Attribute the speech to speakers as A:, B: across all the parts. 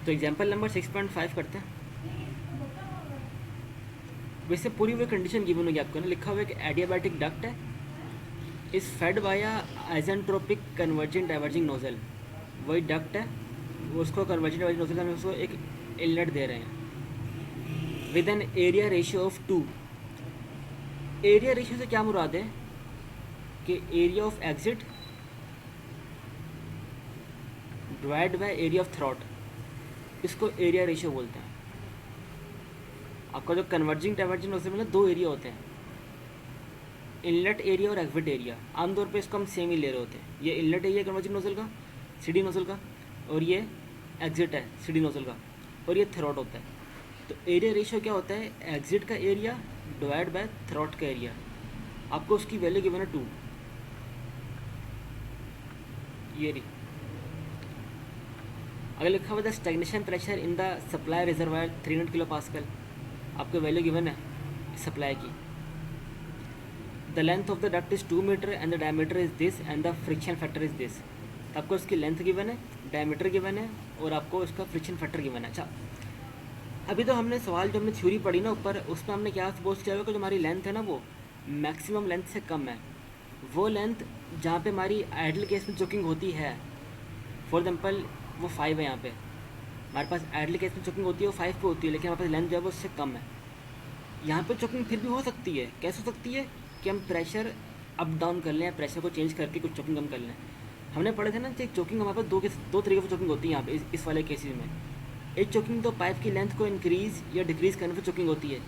A: तो example number 6.5 करते हैं। वैसे पूरी वो कंडीशन गिवन होगी आपको ना, लिखा हुआ है कि एडियाबैटिक डक्ट है, is fed by isentropic converging diverging nozzle. वही डक्ट है, वो उसको कन्वर्जिंग डाइवर्जिंग नोजल में उसको एक इनलेट दे रहे हैं with an area ratio of 2। Area ratio से क्या मुराद है कि area of exit divide by area of throat, इसको एरिया रेशियो बोलते हैं। आपका जो कन्वर्जिंग डाइवर्जिंग नोजल में ना दो एरिया होते हैं, इनलेट एरिया और एग्जिट एरिया। आमतौर पे इसको हम सेम ही ले रहे होते हैं। ये इनलेट एरिया कन्वर्जिंग नोजल का, सीडी नोजल का, और ये एग्जिट है सीडी नोजल का, और ये थ्रॉट होता है। तो एरिया रेशियो क्या होता है, एग्जिट का एरिया डिवाइड बाय थ्रॉट का एरिया। आपको उसकी वैल्यू गिवन है 2, ये रही। अगर लिखा हुआ था stagnation pressure in the supply reservoir 300 kilo pascal, आपको वैल्यू गिवन है सप्लाई की। The length of the duct is 2 metre and the diameter is this and the friction factor is this. आपको इसकी लेंथ गिवन है, diameter given है, और आपको इसका फ्रिक्शन फैक्टर गिवन है। अच्छा, अभी तो हमने सवाल जो हमने थ्योरी पढ़ी ना ऊपर, उसमें हमने क्या सपोज किया हुआ कि जो हमारी लेंथ है ना वो मैक्सिमम लेंथ से कम है। वो लेंथ जहाँ पे हमारी आइडल केस में चोकिंग होती है, फॉर एग्जाम्पल वो 5 है, यहाँ पे हमारे पास आइडल केस में चोकिंग होती है वो 5 पे होती है, लेकिन हमारे पास लेंथ जो है वो उससे कम है। यहाँ पे चोकिंग फिर भी हो सकती है। कैसे हो सकती है कि हम प्रेशर अप डाउन कर लें, प्रेशर को चेंज करके कुछ चोकिंग कम कर लें। हमने पढ़े थे ना कि चोकिंग हमारे पास दो तरीके से चोकिंग होती है यहाँ पे इस वाले केसेस में। एक चोकिंग तो पाइप की लेंथ को इंक्रीज़ या डिक्रीज़ करने पर चोकिंग होती है,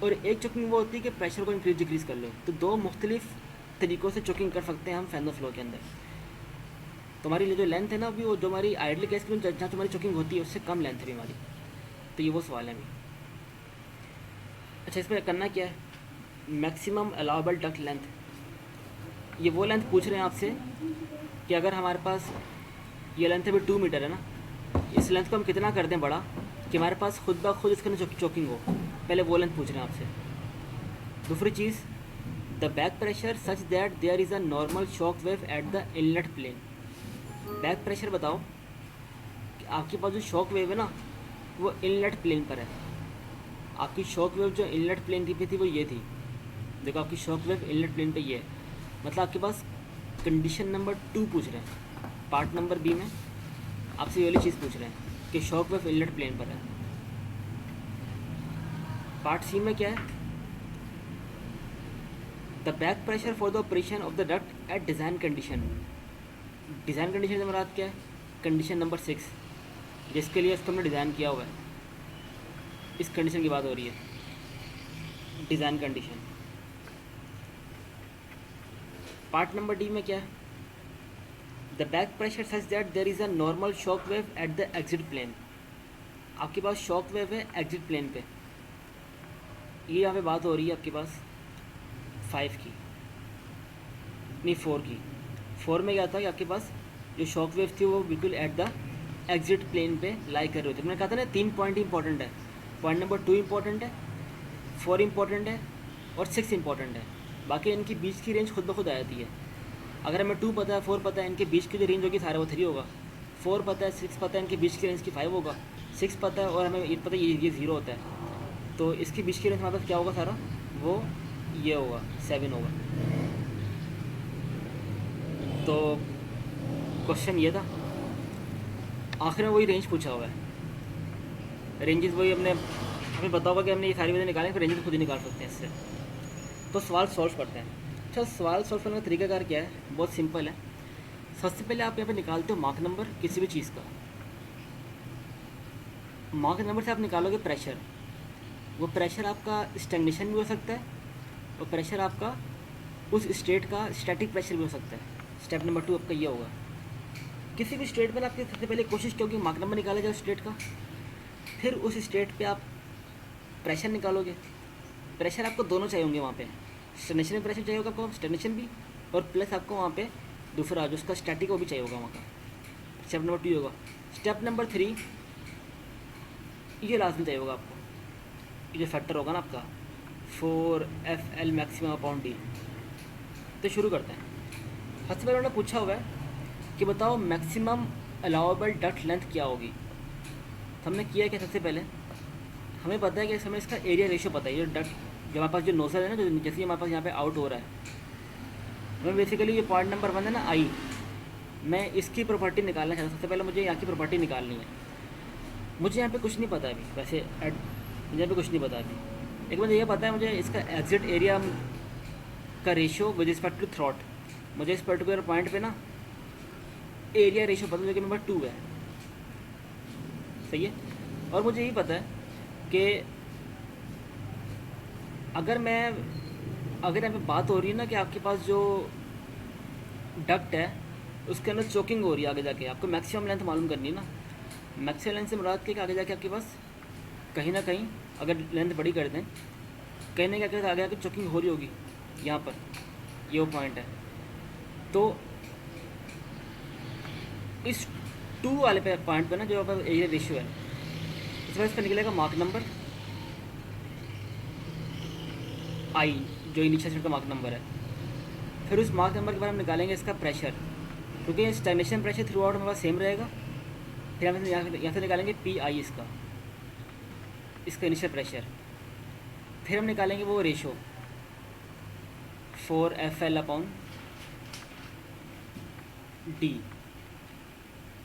A: और एक चोकिंग वो होती है कि प्रेशर को इंक्रीज डिक्रीज़ कर लो। तो दो मुख्तलिफ तरीक़ों से चोकिंग कर सकते हैं हम फैन फ्लो के अंदर। तो हमारी जो लेंथ है ना अभी, वो जो हमारी आइडल केस में जहाँ हमारी चोकिंग होती है उससे कम लेंथ है हमारी। तो ये वो सवाल है अभी। अच्छा, इसमें करना क्या है, मैक्सिमम अलाउबल डक्ट लेंथ, ये वो लेंथ पूछ रहे हैं आपसे कि अगर हमारे पास ये लेंथ अभी 2 मीटर है ना, इस लेंथ को हम कितना कर दें बड़ा कि हमारे पास खुद ब खुद इसके अंदर चोकिंग हो। पहले वो लेंथ पूछ रहे हैं आपसे। दूसरी चीज़, the back pressure such that there is a normal shock wave at the inlet plane. Back pressure बताओ कि आपके पास जो शॉक वेव है ना वो इनलेट प्लेन पर है। आपकी शॉक वेव जो इनलेट प्लेन पे थी वो ये थी, देखो आपकी शॉक वेव इनलेट प्लेन पे ये है। मतलब आपके पास कंडीशन नंबर 2 पूछ रहे हैं, पार्ट नंबर बी में आपसे ये वाली चीज़ पूछ रहे हैं कि शॉक वेव इनलेट प्लेन पर है। पार्ट सी में क्या है, the back pressure for the operation of the duct at design condition. Design condition से मुराद क्या है, कंडीशन नंबर 6, जिसके लिए इसको हमने डिज़ाइन किया हुआ है, इस कंडीशन की बात हो रही है, design condition. Part number D में क्या है, the back pressure such that there is a normal shock wave at the exit plane. आपके पास शॉक वेव है एग्जिट प्लेन पे, ये यहाँ पे बात हो रही है आपके पास 5 की, नहीं 4 की। 4 में क्या था कि आपके पास जो शॉक वेव थी वो बिल्कुल एट द एग्जिट प्लेन पे लाई कर रहे होते। मैंने कहा था ना 3 पॉइंट इंपॉर्टेंट है, पॉइंट नंबर 2 इंपॉर्टेंट है, 4 इंपॉर्टेंट है, और 6 इंपॉर्टेंट है। बाकी इनकी बीच की रेंज खुद ब खुद आ जाती है। अगर हमें 2 पता है, 4 पता है, इनके बीच की जो रेंज होगी सारा वो 3 होगा। 4 पता है, 6 पता है, इनके बीच की रेंज की 5 होगा। 6 पता है और हमें ये पता है ये 0 होता है, तो इसकी बीच की रेंज हमारे पास क्या होगा सारा, वो ये होगा 7 होगा। तो क्वेश्चन ये था, आखिर में वही रेंज पूछा हुआ है। रेंजेस वही हमें पता होगा कि हमने ये सारी वजह निकालें, फिर रेंजेस खुद ही निकाल सकते हैं इससे। तो सवाल सॉल्व करते हैं। अच्छा, सवाल सॉल्व करने का तरीकाकार क्या है, बहुत सिंपल है। सबसे पहले आप यहाँ पे निकालते हो मार्क नंबर किसी भी चीज़ का। मार्क नंबर से आप निकालोगे प्रेशर, वो प्रेशर आपका स्टैग्नेशन भी हो सकता है, और प्रेशर आपका उस स्टेट का स्टैटिक प्रेशर भी हो सकता है। स्टेप नंबर 2 आपका ये होगा। किसी भी स्टेट में आपकी सबसे पहले कोशिश क्या होगी, मार्क नंबर निकाला जाए उस स्टेट का, फिर उस स्टेट पे आप प्रेशर निकालोगे। प्रेशर आपको दोनों चाहिए होंगे वहाँ पे, स्टैग्नेशन में प्रेशर चाहिए होगा आपको, स्टैग्नेशन भी, और प्लस आपको वहाँ पे दूसरा जो उसका स्टैटिक वो भी चाहिए होगा वहाँ का। स्टेप नंबर 2 होगा। स्टेप नंबर 3 ये लाजमी चाहिए होगा आपको, ये जो फैक्टर होगा ना आपका 4FL मैक्सिमम अपॉन डी। तो शुरू करते हैं। सबसे पहले उन्होंने पूछा हुआ है कि बताओ मैक्सिमम अलाउबल डक्ट लेंथ क्या होगी। तो हमने किया क्या, सबसे पहले हमें पता है कि हमें इसका एरिया रेशियो पता है, ये डक्ट जो हमारे पास जो नोजल है ना, जो जैसे हमारे पास यहाँ पे आउट हो रहा है, हमें बेसिकली ये पॉइंट नंबर 1 है ना आई, मैं इसकी प्रॉपर्टी निकालना चाहता हूँ। सबसे पहले मुझे यहाँ की प्रॉपर्टी निकालनी है। मुझे यहाँ पे कुछ नहीं पता अभी, वैसे मुझे यहाँ पे कुछ नहीं पता अभी, एक मुझे ये पता है मुझे इसका एग्जिट एरिया का ratio with respect to throat. मुझे इस पर्टिकुलर पॉइंट पे ना एरिया रेशियो पता है जो कि नंबर 2 है, सही है। और मुझे यही पता है कि अगर यहाँ पे बात हो रही है ना कि आपके पास जो डक्ट है उसके अंदर चोकिंग हो रही है, आगे जाके आपको मैक्सिमम लेंथ मालूम करनी है ना। मैक्सिमम लेंथ से मुराद के आगे जाके आपके पास कहीं ना कहीं अगर लेंथ बड़ी कर दें, कहीं ना कहीं आगे जाके चोकिंग हो रही होगी, यहाँ पर ये वो पॉइंट है। तो इस 2 वाले पे पॉइंट पे ना जो पर एरिया रेशियो है, इस वजह से निकलेगा मार्क नंबर आई, जो इनिशियल सेट का मार्क नंबर है। फिर उस मार्क नंबर के बाद हम निकालेंगे इसका प्रेशर, क्योंकि स्टैग्नेशन प्रेशर थ्रू आउट हमारे पास सेम रहेगा। फिर हम यहाँ से निकालेंगे पी आई इसका इनिशियल प्रेशर। फिर हम निकालेंगे वो रेशो 4FL/D।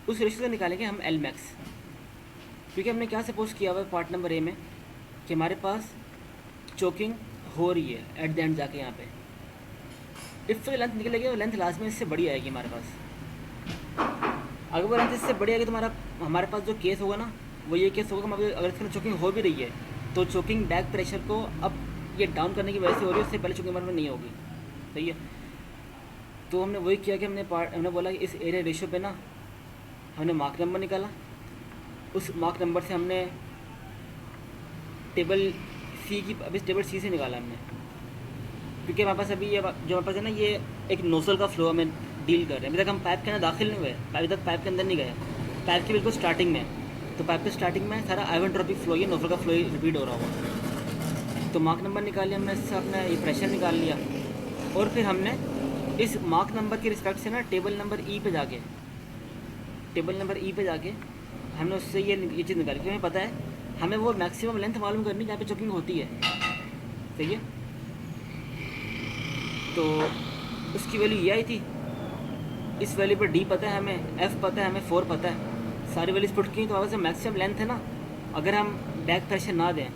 A: उस रेशो से निकालेंगे हम L मैक्स, क्योंकि हमने क्या सपोज किया हुआ है पार्ट नंबर ए में कि हमारे पास चोकिंग हो रही है एट द एंड जाके यहाँ पे। इफ तो लेंथ निकलेगी वो लेंथ लास्ट में इससे बड़ी आएगी हमारे पास। अगर वो लेंथ इससे बड़ी आएगी तो हमारे पास जो केस होगा ना वो ये केस होगा, अगर इसके चोकिंग हो भी रही है तो चोकिंग बैक प्रेशर को अब ये डाउन करने की वजह से हो रही है, उससे पहले चोकिंग हमारे में नहीं होगी, सही है। तो हमने वही किया कि हमने बोला कि इस एरिया रेशियो पे ना हमने मार्क नंबर निकाला। उस मार्क नंबर से हमने टेबल सी से निकाला हमने, क्योंकि हमारे पास अभी ये जो हमारे पास है ना ये एक नोजल का फ्लो हमें डील कर रहे हैं। अभी तक हम पाइप के अंदर दाखिल नहीं हुए, अभी तक पाइप के अंदर नहीं गए, पाइप की बिल्कुल स्टार्टिंग में। तो पाइप के स्टार्टिंग में सारा आइवेंट्रोपिक फ्लो, ये नोजल का फ्लो रिपीट हो रहा होगा। तो मार्क नंबर निकाल लिया हमने, इससे अपना ये प्रेशर निकाल लिया। और फिर हमने इस मार्क नंबर के रिस्पेक्ट से ना टेबल नंबर ई पे जाके हमने उससे ये चीज़ निकाली, क्योंकि हमें पता है हमें वो मैक्सिमम लेंथ मालूम करनी जहाँ पे चोकिंग होती है, सही है। तो उसकी वैल्यू ये आई थी। इस वैल्यू पर डी पता है हमें, एफ पता है हमें, 4 पता है, सारी वैल्यूज पुट की। तो हमारे पास मैक्सिमम लेंथ है ना, अगर हम बैक प्रेशर ना दें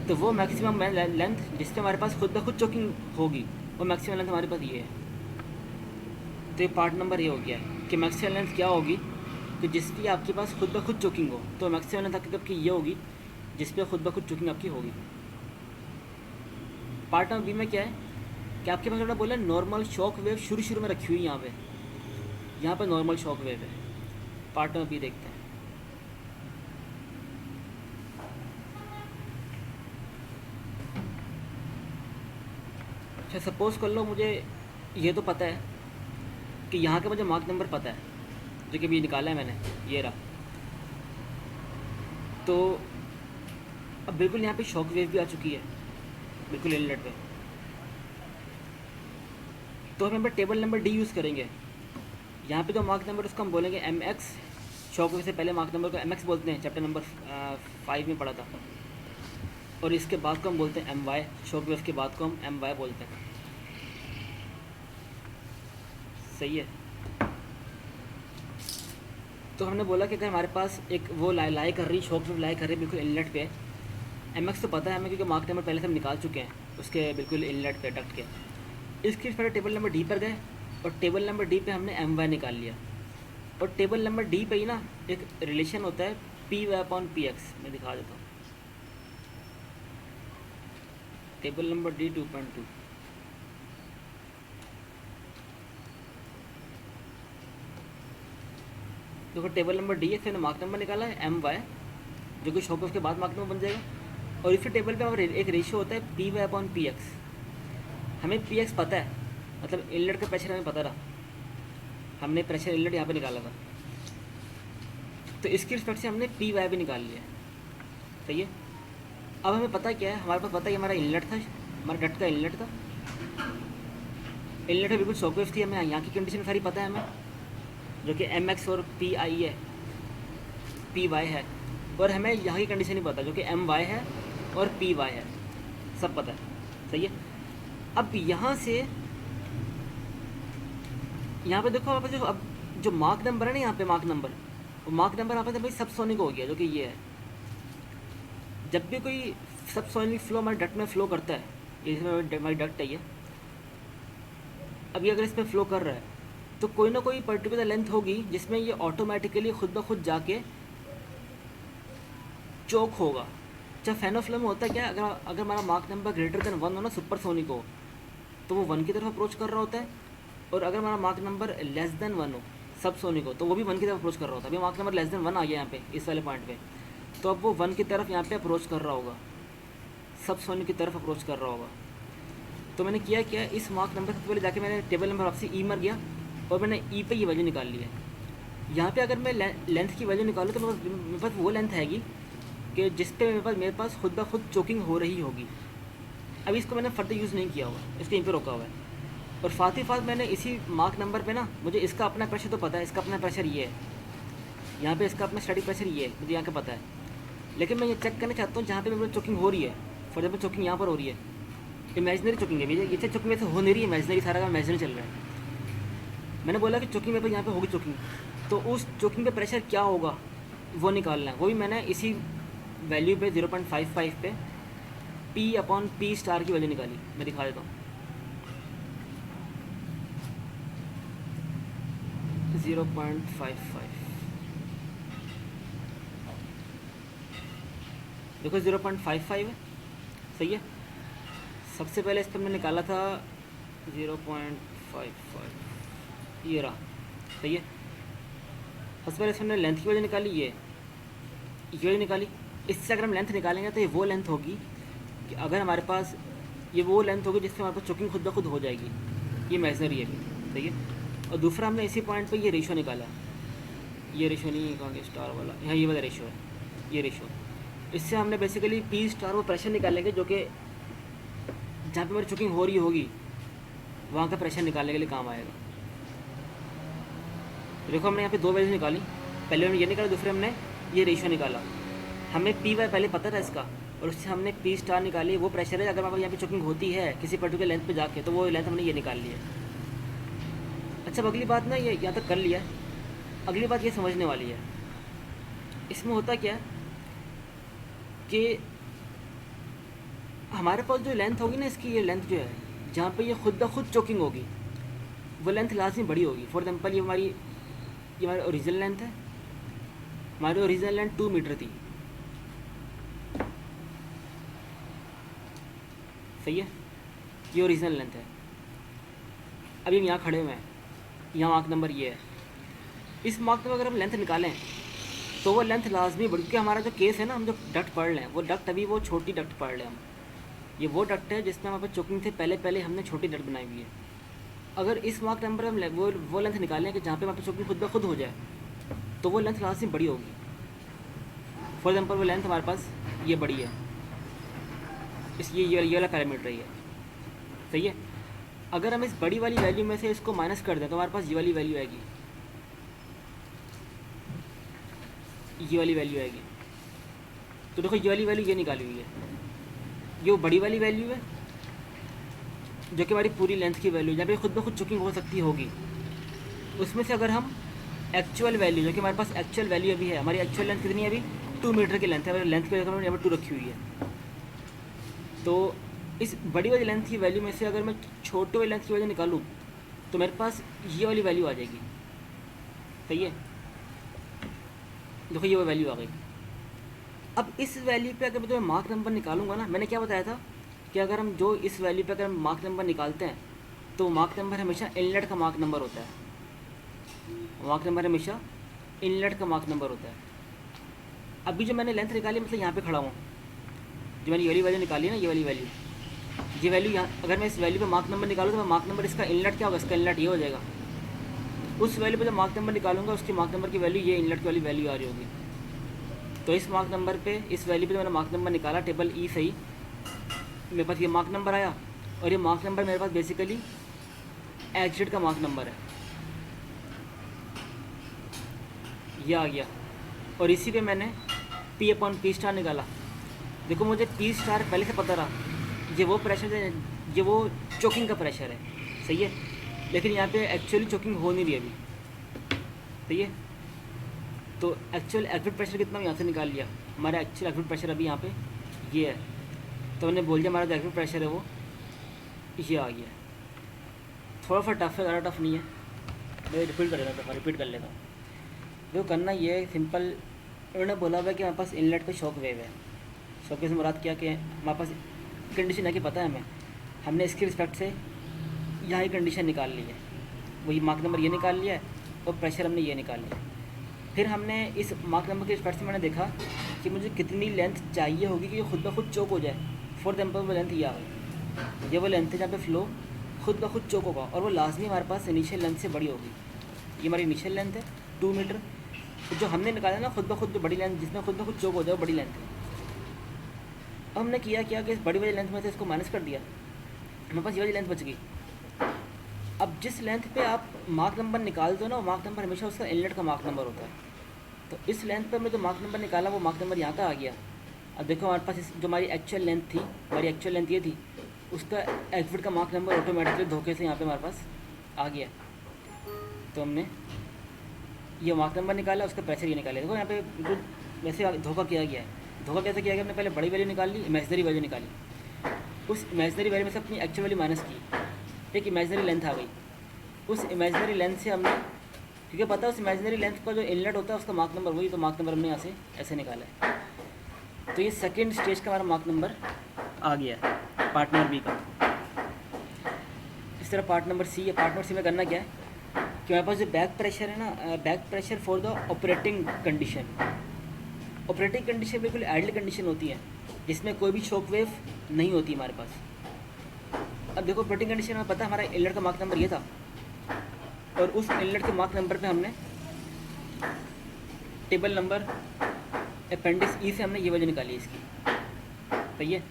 A: तो वो मैक्सिमम लेंथ जिस पे हमारे पास खुद ब खुद चोकिंग होगी वो मैक्सिमम लेंथ हमारे पास ये है। तो ये पार्ट नंबर ये हो गया कि मैक्सिमम लेंथ क्या होगी कि जिस पे आपके पास खुद ब खुद चोकिंग हो। तो मैक्सिमम लेंथ आपकी ये होगी जिस पे खुद ब खुद चोकिंग आपकी होगी। पार्ट नंबर बी में क्या है कि आपके पास थोड़ा बोला नॉर्मल शॉक वेव शुरू में रखी हुई यहाँ पे नॉर्मल शॉक वेव है। पार्ट नंबर बी देखते हैं। अच्छा, सपोज कर लो मुझे ये तो पता है कि यहाँ का मुझे मार्क नंबर पता है जो कि अभी निकाला है मैंने, ये रहा। तो अब बिल्कुल यहाँ पे शॉक वेव भी आ चुकी है बिल्कुल इनलेट पे। तो हम यहाँ पर टेबल नंबर डी यूज़ करेंगे। यहाँ पे जो मार्क नंबर उसको हम बोलेंगे MX। शॉक वेव से पहले मार्क नंबर को MX बोलते हैं, चैप्टर नंबर 5 में पढ़ा था। और इसके बाद को हम बोलते हैं MY। शॉक वेव के बाद को हम MY बोलते हैं, सही है। तो हमने बोला कि अगर हमारे पास एक वो लाई कर रही शॉक वेव लाई कर रही बिल्कुल इनलेट पे, MX तो पता है हमें क्योंकि मार्क नंबर पहले से हम निकाल चुके हैं उसके बिल्कुल इनलेट पे डक्ट के। इसके पहले टेबल नंबर डी पर गए और टेबल नंबर डी पे हमने MY निकाल लिया। और टेबल नंबर डी पे ही ना एक रिलेशन होता है PY/PX। मैं दिखा देता हूँ। टेबल नंबर D 2.2 देखो, टेबल नंबर डी है, फिर मार्क नंबर निकाला है MY जो कि शॉक वेव के बाद मार्क नंबर बन जाएगा। और इसी टेबल पे हमारा एक रेशियो होता है PY/PX। हमें PX पता है, मतलब इनलेट का प्रेशर हमें पता रहा, हमने प्रेशर इनलेट यहाँ पे निकाला था। तो इसके रिस्पेक्ट से हमने PY भी निकाल लिया, सही है। अब हमें पता क्या है, हमारे पास पता है हमारा इनलेट था, हमारा डट का इनलेट था। इनलेट में बिल्कुल शॉक वेव थी, हमें यहाँ की कंडीशन सारी पता है हमें, जो कि MX और PI है, PY है। और हमें यहाँ की कंडीशन नहीं पता जो कि एम वाई है और पी वाई है, सब पता है, सही है। अब यहाँ से यहाँ पे देखो, आप जो अब जो मार्क नंबर है ना, यहाँ पे मार्क नंबर, वो मार्क नंबर यहाँ पे भाई सबसोनिक हो गया, जो कि ये है। जब भी कोई सबसोनिक फ्लो हमारे डक्ट में फ्लो करता है, ये हमारी डक्ट है ये, अभी अगर इसमें फ्लो कर रहा है तो कोई ना कोई पर्टिकुलर लेंथ होगी जिसमें ये ऑटोमेटिकली खुद ब खुद जाके चोक होगा। जब फेनोफ्लो में होता है क्या, अगर हमारा मार्क नंबर ग्रेटर देन 1 हो ना, सुपरसोनिक हो, तो वो 1 की तरफ अप्रोच कर रहा होता है। और अगर हमारा मार्क नंबर लेस देन 1 हो, सबसोनिक हो, तो वो भी 1 की तरफ अप्रोच कर रहा होता है। अभी मार्क नंबर लेस देन 1 आ गया यहाँ पे इस वाले पॉइंट पे, तो अब वो 1 की तरफ यहाँ पे अप्रोच कर रहा होगा, सबसोनिक की तरफ अप्रोच कर रहा होगा। तो मैंने किया क्या, इस मार्क नंबर से पहले जाके मैंने टेबल नंबर आपसे ई मर गया और मैंने ई पे ये वैल्यू निकाल ली है। यहाँ पे अगर मैं लेंथ की वैल्यू निकालूँ तो मेरे पास वो लेंथ हैगी कि जिस पे मेरे पास खुद ब खुद चोकिंग हो रही होगी। अभी इसको मैंने फर्दर यूज़ नहीं किया हुआ, इसको यहीं पे रोका हुआ है। और साथ ही साथ मैंने इसी मार्क नंबर पे ना, मुझे इसका अपना प्रेशर तो पता है, इसका अपना प्रेशर ये है, यहाँ पे इसका अपना स्टैटिक प्रेशर ये है, मुझे यहाँ का पता है। लेकिन मैं ये चेक करना चाहता हूँ जहाँ पे मेरे चोकिंग हो रही है, फॉर एग्जाम्पल चोकिंग यहाँ पर हो रही है, इमेजिनरी चोकिंग है भैया, ये चोकिंग में से हो नहीं रही है, इमेजिनरी, सारा का इमेजिनरी चल रहा है। मैंने बोला कि चोकिंग में यहाँ पे होगी चोकिंग, तो उस चोकिंग पे प्रेशर क्या होगा वो निकालना है। वो भी मैंने इसी वैल्यू पे 0.55 पे P अपॉन P स्टार की वैल्यू निकाली। मैं दिखा देता हूँ, 0.55 देखो 0.55 है, सही है। सबसे पहले इस पर मैं निकाला था 0.55, ये रहा, सही है। सबसे पहले इसमें लेंथ की वजह निकाली, ये वजह निकाली। इससे अगर हम लेंथ निकालेंगे तो ये वो लेंथ होगी कि अगर हमारे पास ये वो लेंथ होगी जिससे हमारे पास चोकिंग खुद ब खुद हो जाएगी, ये इमेजिनरी है भी, सही है। और दूसरा हमने इसी पॉइंट पे ये रेशो निकाला, ये रेशो नहीं कहा, स्टार वाला, यहाँ ये वाला रेशो है, ये रेशो। इससे हमने बेसिकली P स्टार वो प्रेशर निकालेंगे जो कि जहाँ पे हमारी चोकिंग हो रही होगी वहाँ का प्रेशर निकालने के लिए काम आएगा। देखो हमने यहाँ पे दो वैल्यू निकाली, पहले हमने ये निकाला, दूसरे हमने ये रेशो निकाला। हमें P वाई पहले पता था इसका, और उससे हमने P स्टार निकाली, वो प्रेशर है अगर हमारे यहाँ पे चोकिंग होती है किसी पर्टिकुलर लेंथ पे जाके, तो वो लेंथ हमने ये निकाल ली है। अच्छा, अब अगली बात ना, ये यहाँ तक कर लिया है, अगली बात ये समझने वाली है। इसमें होता क्या है कि हमारे पास जो लेंथ होगी ना इसकी, ये लेंथ जो है जहाँ पे ये खुद ब खुद चोकिंग होगी, वो लेंथ लाजमी बड़ी होगी। फॉर एग्जांपल ये हमारी ओरिजिनल लेंथ है, हमारी ओरिजिनल लेंथ 2 मीटर थी, सही है, ये ओरिजिनल लेंथ है। अभी हम यहाँ खड़े हुए हैं, यहाँ मार्क नंबर ये है। इस मार्क नंबर अगर हम लेंथ निकालें तो वो लेंथ लाजमी बढ़, क्योंकि हमारा जो केस है ना, हम जो डक्ट पढ़ रहे हैं वो डक्ट, अभी वो छोटी डक्ट पढ़ रहे हैं हम, ये वो डक्ट है जिसमें हमारे पास चोकिंग से पहले हमने छोटी डक्ट बनाई हुई है। अगर इस मार्क नंबर हम वो लेंथ निकालें कि जहाँ पे हमारे पास चोकिंग खुद ब खुद हो जाए, तो वो लेंथ लाजमी बड़ी होगी। फॉर एग्जाम्पल वो लेंथ हमारे पास ये बड़ी है, इसलिए ये वाला पैरामीटर ही है, सही है। अगर हम इस बड़ी वाली वैल्यू में से इसको माइनस कर दें तो हमारे पास ये वाली वैल्यू आएगी, ये वाली वैल्यू आएगी। तो देखो ये वाली वैल्यू ये निकाली हुई है, ये वो बड़ी वाली वैल्यू है जो कि हमारी पूरी लेंथ की वैल्यू, जहाँ पे खुद ब खुद चोकिंग हो सकती होगी। उसमें से अगर हम एक्चुअल वैल्यू, जो कि हमारे पास एक्चुअल वैल्यू अभी है, हमारी एक्चुअल लेंथ कितनी है अभी, 2 मीटर की लेंथ है, हमारी लेंथ की जगह मैंने यहाँ पर 2 रखी हुई है। तो इस बड़ी वाली लेंथ की वैल्यू में से अगर मैं छोटे वाली लेंथ की वैल्यू निकालूँ तो मेरे पास ये वाली वैल्यू आ जाएगी, सही है। देखो ये वो वैल्यू आ गई। अब इस वैल्यू पे अगर मैं तुम्हें मार्क नंबर निकालूंगा ना, मैंने क्या बताया था कि अगर हम जो इस वैल्यू पे अगर हम मार्क नंबर निकालते हैं तो मार्क नंबर हमेशा इनलेट का मार्क नंबर होता है, मार्क नंबर हमेशा इनलेट का मार्क नंबर होता है। अभी जो मैंने लेंथ निकाली, मतलब यहाँ पे खड़ा हूँ, जो मैंने ये वाली वैल्यू निकाली है ना, ये वाली वैल्यू, ये वैल्यू यहाँ, अगर मैं इस वैल्यू पे मार्क नंबर निकालूँ तो मैं मार्क नंबर इसका इनलेट क्या होगा, इसका इनलेट ये हो जाएगा। उस वैल्यू पे जब मार्क नंबर निकालूंगा उसकी मार्क नंबर की वैल्यू ये इनलेट की वाली वैल्यू आ रही होगी। तो इस मार्क नंबर पे, इस वैल्यू पे जो मैंने मार्क नंबर निकाला टेबल ई सही, मेरे पास ये मार्क नंबर आया, और ये मार्क नंबर मेरे पास बेसिकली एग्जिट का मार्क नंबर है, ये आ गया। और इसी पे मैंने पी अपॉन पी स्टार निकाला। देखो मुझे पी स्टार पहले से पता रहा, ये वो प्रेशर है, ये वो चोकिंग का प्रेशर है, सही है। लेकिन यहाँ पे एक्चुअली चोकिंग हो नहीं रही अभी, सही है। तो एक्चुअल एक्विड प्रेशर कितना यहाँ से निकाल लिया, हमारा एक्चुअल एक्विड प्रेशर अभी यहाँ पे ये है। तो मैंने बोल दिया हमारा जो एक्विड प्रेशर है वो ये आ गया। थोड़ा सा टफ है, ज़्यादा टफ नहीं है, मैं रिपीट कर लेता हूँ, रिपीट कर लेता हूँ। जो करना ये है सिंपल, उन्होंने बोला हुआ है कि हमारे पास इनलेट पे शॉक वेव है। शॉक वेव से मुराद क्या कि हमारे पास कंडीशन है कि पता है हमें, हमने इसके रिस्पेक्ट से यहाँ ही कंडीशन निकाल ली है, वही मार्क नंबर ये निकाल लिया है और प्रेशर हमने ये निकाल लिया। फिर हमने इस मार्क नंबर के रिस्पेक्ट से मैंने देखा कि मुझे कितनी लेंथ चाहिए होगी कि ये खुद ब खुद चोक हो जाए। फॉर एग्जाम्पल वो लेंथ ये वो लेंथ है जहाँ पे फ्लो खुद ब खुद चोक होगा, और वो लाजमी हमारे पास इनिशियल लेंथ से बड़ी होगी। ये हमारी इनिशियल लेंथ है 2 मीटर, तो जो हमने निकाला ना खुद ब खुद जो बड़ी लेंथ जिसमें खुद ब खुद चोक हो जाए वो बड़ी लेंथ है। अब हमने किया क्या कि इस बड़ी वाली लेंथ में से इसको माइनस कर दिया, हमारे पास ये वाली लेंथ बच गई। अब जिस लेंथ पे आप मार्क नंबर निकालते हो ना, वो मार्क नंबर हमेशा उसका इनलेट का मार्क नंबर होता है। तो इस लेंथ पे हमने जो मार्क नंबर निकाला वो मार्क नंबर यहाँ का आ गया। अब देखो हमारे पास जो हमारी एक्चुअल लेंथ थी, हमारी एक्चुअल लेंथ ये थी, उसका एक्विड का मार्क नंबर ऑटोमेटिकली धोखे से यहाँ पे हमारे पास आ गया। तो हमने ये मार्क नंबर निकाला, उसका प्रेशर ये निकाला। देखो यहाँ पे बिल्कुल वैसे धोखा किया गया है। धोखा कैसे किया गया, हमने पहले बड़ी वैल्यू निकाल ली, इमेजनरी वैल्यू निकाली, उस इमेजनरी वैल्यू में से अपनी एक्चुअल वैल्यू माइनस की, एक इमेजनरी लेंथ आ गई। उस इमेजनरी लेंथ से हमने, क्योंकि पता है उस इमेजनरी लेंथ का जो इनलेट होता है उसका मार्क नंबर वही, तो मार्क नंबर हमने यहाँ से ऐसे निकाला है। तो ये सेकेंड स्टेज का हमारा मार्क नंबर आ गया है, पार्ट नंबर बी का। इस तरह पार्ट नंबर सी है। पार्ट नंबर सी में करना क्या है कि हमारे पास जो बैक प्रेशर है ना, back pressure for the operating condition. Operating condition बिल्कुल आइडल कंडीशन होती है जिसमें कोई भी शॉक वेव नहीं होती हमारे पास। अब देखो ऑपरेटिंग कंडीशन में पता है हमारा इनलेट का मार्क नंबर ये था, और उस इनलेट के मार्क नंबर पे हमने टेबल नंबर अपेंडिक्स ई से हमने ये वैल्यू निकाली इसकी, सही है।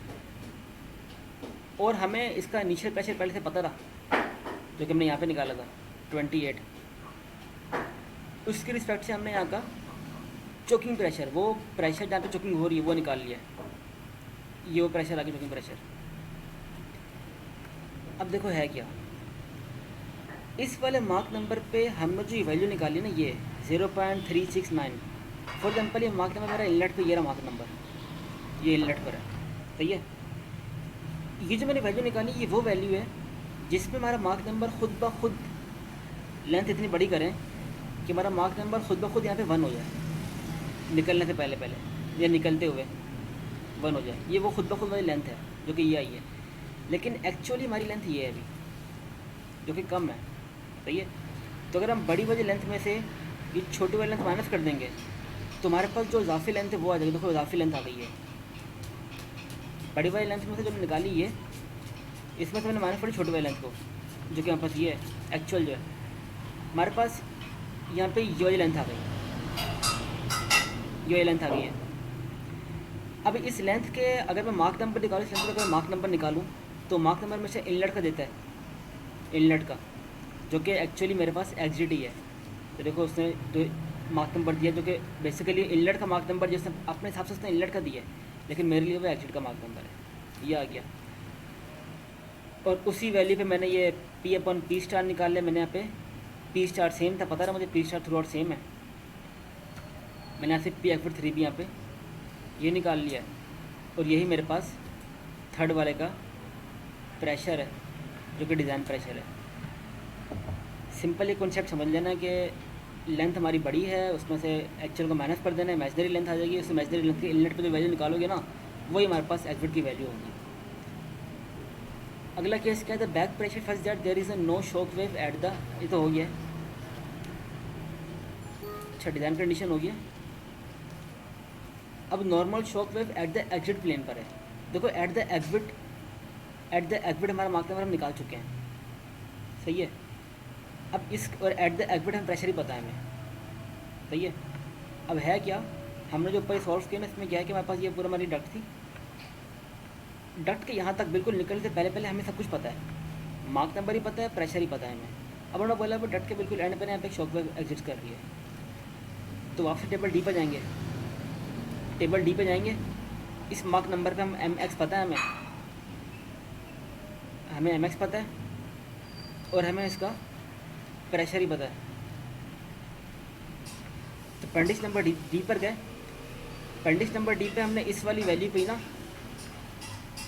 A: और हमें इसका इनिशियल प्रेशर पहले से पता रहा जो कि हमने यहाँ पे निकाला था 28। उसके रिस्पेक्ट से हमने यहाँ का चोकिंग प्रेशर, वो प्रेशर जहाँ पे चोकिंग हो रही है वो निकाल लिया। ये वो प्रेशर आ गया, चोकिंग प्रेशर। अब देखो है क्या, इस वाले मार्क नंबर पे हमने जो वैल्यू निकाली ना ये 0.369, फॉर एग्जाम्पल ये मार्क नंबर मेरा इनलेट पे, ये रहा मार्क नंबर, ये इनलेट पर है, सही है। ये जो मैंने वैल्यू निकाली ये वो वैल्यू है जिसमें हमारा मार्क नंबर खुद ब खुद लेंथ इतनी बड़ी करें कि हमारा मार्क नंबर खुद ब खुद यहाँ पे 1 हो जाए, निकलने से पहले पहले या निकलते हुए 1 हो जाए। ये वो खुद ब खुद वाली लेंथ है जो कि ये आई है, लेकिन एक्चुअली हमारी लेंथ ये है अभी जो कि कम है, सही है। तो अगर हम बड़ी वाली लेंथ में से ये छोटी वाली लेंथ माइनस कर देंगे तो हमारे पास जो इजाफी लेंथ है वो आ जाएगी। देखो इजाफी लेंथ आ गई है, बड़ी वाली लेंथ में से जो निकाली है इसमें से मैंने माइनस करी छोटी वाली लेंथ को, जो कि हमारे पास ये है एक्चुअल जो है हमारे पास यहाँ पे ये वाली लेंथ आ गई, ये वाली लेंथ आ गई है। अब इस लेंथ के अगर मैं मार्क नंबर निकालूँ, इस लेंथ का अगर मार्क नंबर निकालूँ तो मार्क नंबर में से इनलेट का देता है, इनलेट का, जो कि एक्चुअली मेरे पास एक्सिटी है। तो देखो उसने जो मार्क नंबर दिया जो कि बेसिकली इनलेट का मार्क नंबर, जैसे अपने हिसाब से उसने इनलेट का दिया है, लेकिन मेरे लिए वो एक्सिट का मार्क नंबर है, ये आ गया। और उसी वैल्यू पे मैंने ये पी अपॉन पी स्टार निकाल लिया। मैंने यहाँ पे पी स्टार सेम था, पता रहा मुझे P star through out same है, मैंने यहाँ से पी एक्विड 3 भी यहाँ पे ये निकाल लिया है। और यही मेरे पास थर्ड वाले का प्रेशर है जो कि डिज़ाइन प्रेशर है। सिंपल ये कॉन्सेप्ट समझ लेना कि लेंथ हमारी बड़ी है, उसमें से एक्चुअल को माइनस कर देना, इमेजनरी लेंथ आ जाएगी। उस इमेजनरी लेंथ के इनलेट पे जो वैल्यू निकालोगे ना वही हमारे पास एक्विड की वैल्यू होगी। अगला केस क्या है, back pressure first that there is a no shock wave at the, ये तो हो गया। अच्छा डिज़ाइन कंडीशन हो गया। अब normal shock wave at the exit plane पर है। देखो एट द एक्विड हमारा मार्क नंबर हम निकाल चुके हैं, सही है। अब इस और एट द एक्विड हम प्रेशर ही पता है हमें, सही है। अब है क्या, हमने जो ऊपर सॉल्व किया ना इसमें क्या है कि हमारे पास ये पूरा हमारी डक्ट थी, डक्ट के यहाँ तक बिल्कुल निकलने से पहले पहले हमें सब कुछ पता है, मार्क नंबर ही पता है, प्रेशर ही पता है हमें। अब उन्होंने बोला वो डक्ट के बिल्कुल एंड पर यहाँ पे शॉक वेव एग्जिस्ट कर रही है। तो वापस टेबल डी पर जाएंगे, टेबल डी पे जाएंगे, इस मार्क नंबर पे हम एम एक्स पता है हमें एम एक्स पता है और हमें इसका प्रेशर ही पता है। तो पेंडिक्स नंबर डी पर गए, पेंडिक्स नंबर डी पे हमने इस वाली वैल्यू पे ना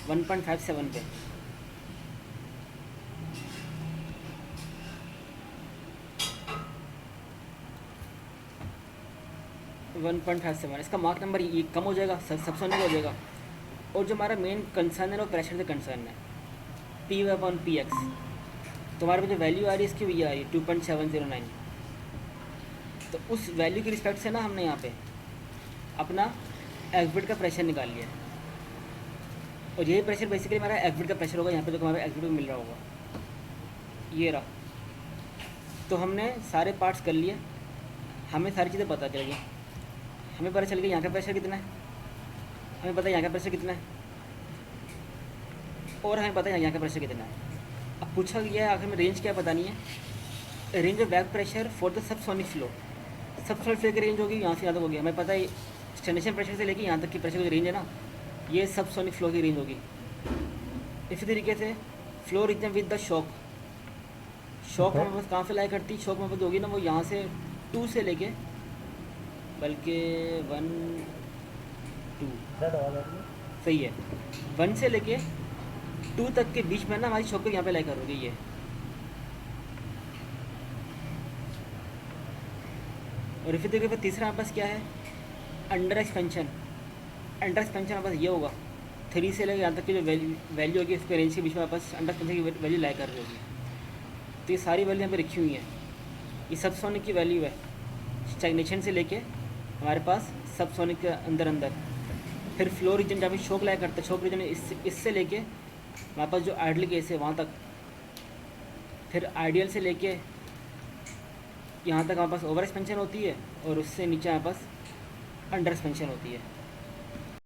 A: 1.57 पे 1.57 इसका मार्क नंबर ये कम हो जाएगा, सबसोनिक हो जाएगा। और जो हमारा मेन कंसर्न है वो प्रेशर से कंसर्न है, P/Px। तो हमारे पास जो वैल्यू आ रही है इसकी वही आ रही है 2.709। तो उस वैल्यू की रिस्पेक्ट से ना हमने यहाँ पे अपना एक्विड का प्रेशर निकाल लिया, और यही प्रेशर बेसिकली हमारा एक्विड का प्रेशर होगा। यहाँ पे तो हमारा एक्विड मिल रहा होगा, ये रहा। तो हमने सारे पार्ट्स कर लिए, हमें सारी चीज़ें पता चल गई। हमें पता चल गया यहाँ का प्रेशर कितना है, हमें पता है यहाँ का प्रेशर कितना है, और हमें पता है यहाँ का प्रेशर कितना है। अब पूछा गया है आखिर में रेंज क्या पता नहीं है, range of back pressure for the subsonic flow. Subsonic flow की रेंज होगी यहाँ से ज़्यादा होगी, हमें पता है स्टेंडेशन प्रेशर से लेके यहाँ तक की प्रेशर की रेंज है ना, ये सबसोनिक फ्लो की रेंज होगी। इसी तरीके से flow region with the shock, shock हमें बस कहाँ से लाई करती, शॉक में बस होगी ना वो यहाँ से 2 से लेके बल्कि 1 2 सही है 1 से लेके 2 तक के बीच में ना हमारी शॉक को यहाँ पे लाई करोगे ये। और इसी तरीके पर तीसरा हमारे पास क्या है, अंडर एक्सपेंशन। अंडर एक्सपेंशन हमारे पास ये होगा 3 से लेकर यहाँ तक की जो वैल्यू होगी उसके रेंज के बीच में हमारे पास अंडर एक्सपेंशन की वैल्यू लाई कर रही होगी। तो ये सारी वैल्यू यहाँ पे रखी हुई हैं, ये सबसोनिक की वैल्यू है स्टैग्नेशन से लेके हमारे पास सबसोनिक के अंदर। फिर फ्लो रीजन जहाँ पे शॉक लाई करता है, शॉक रीजन इससे लेके हमारे पास जो आइडियल केस है वहाँ तक, फिर आइडियल से लेके यहाँ तक हमारे पास ओवर एक्सपेंशन होती है, और उससे नीचे हमारे पास अंडर एक्सपेंशन होती है।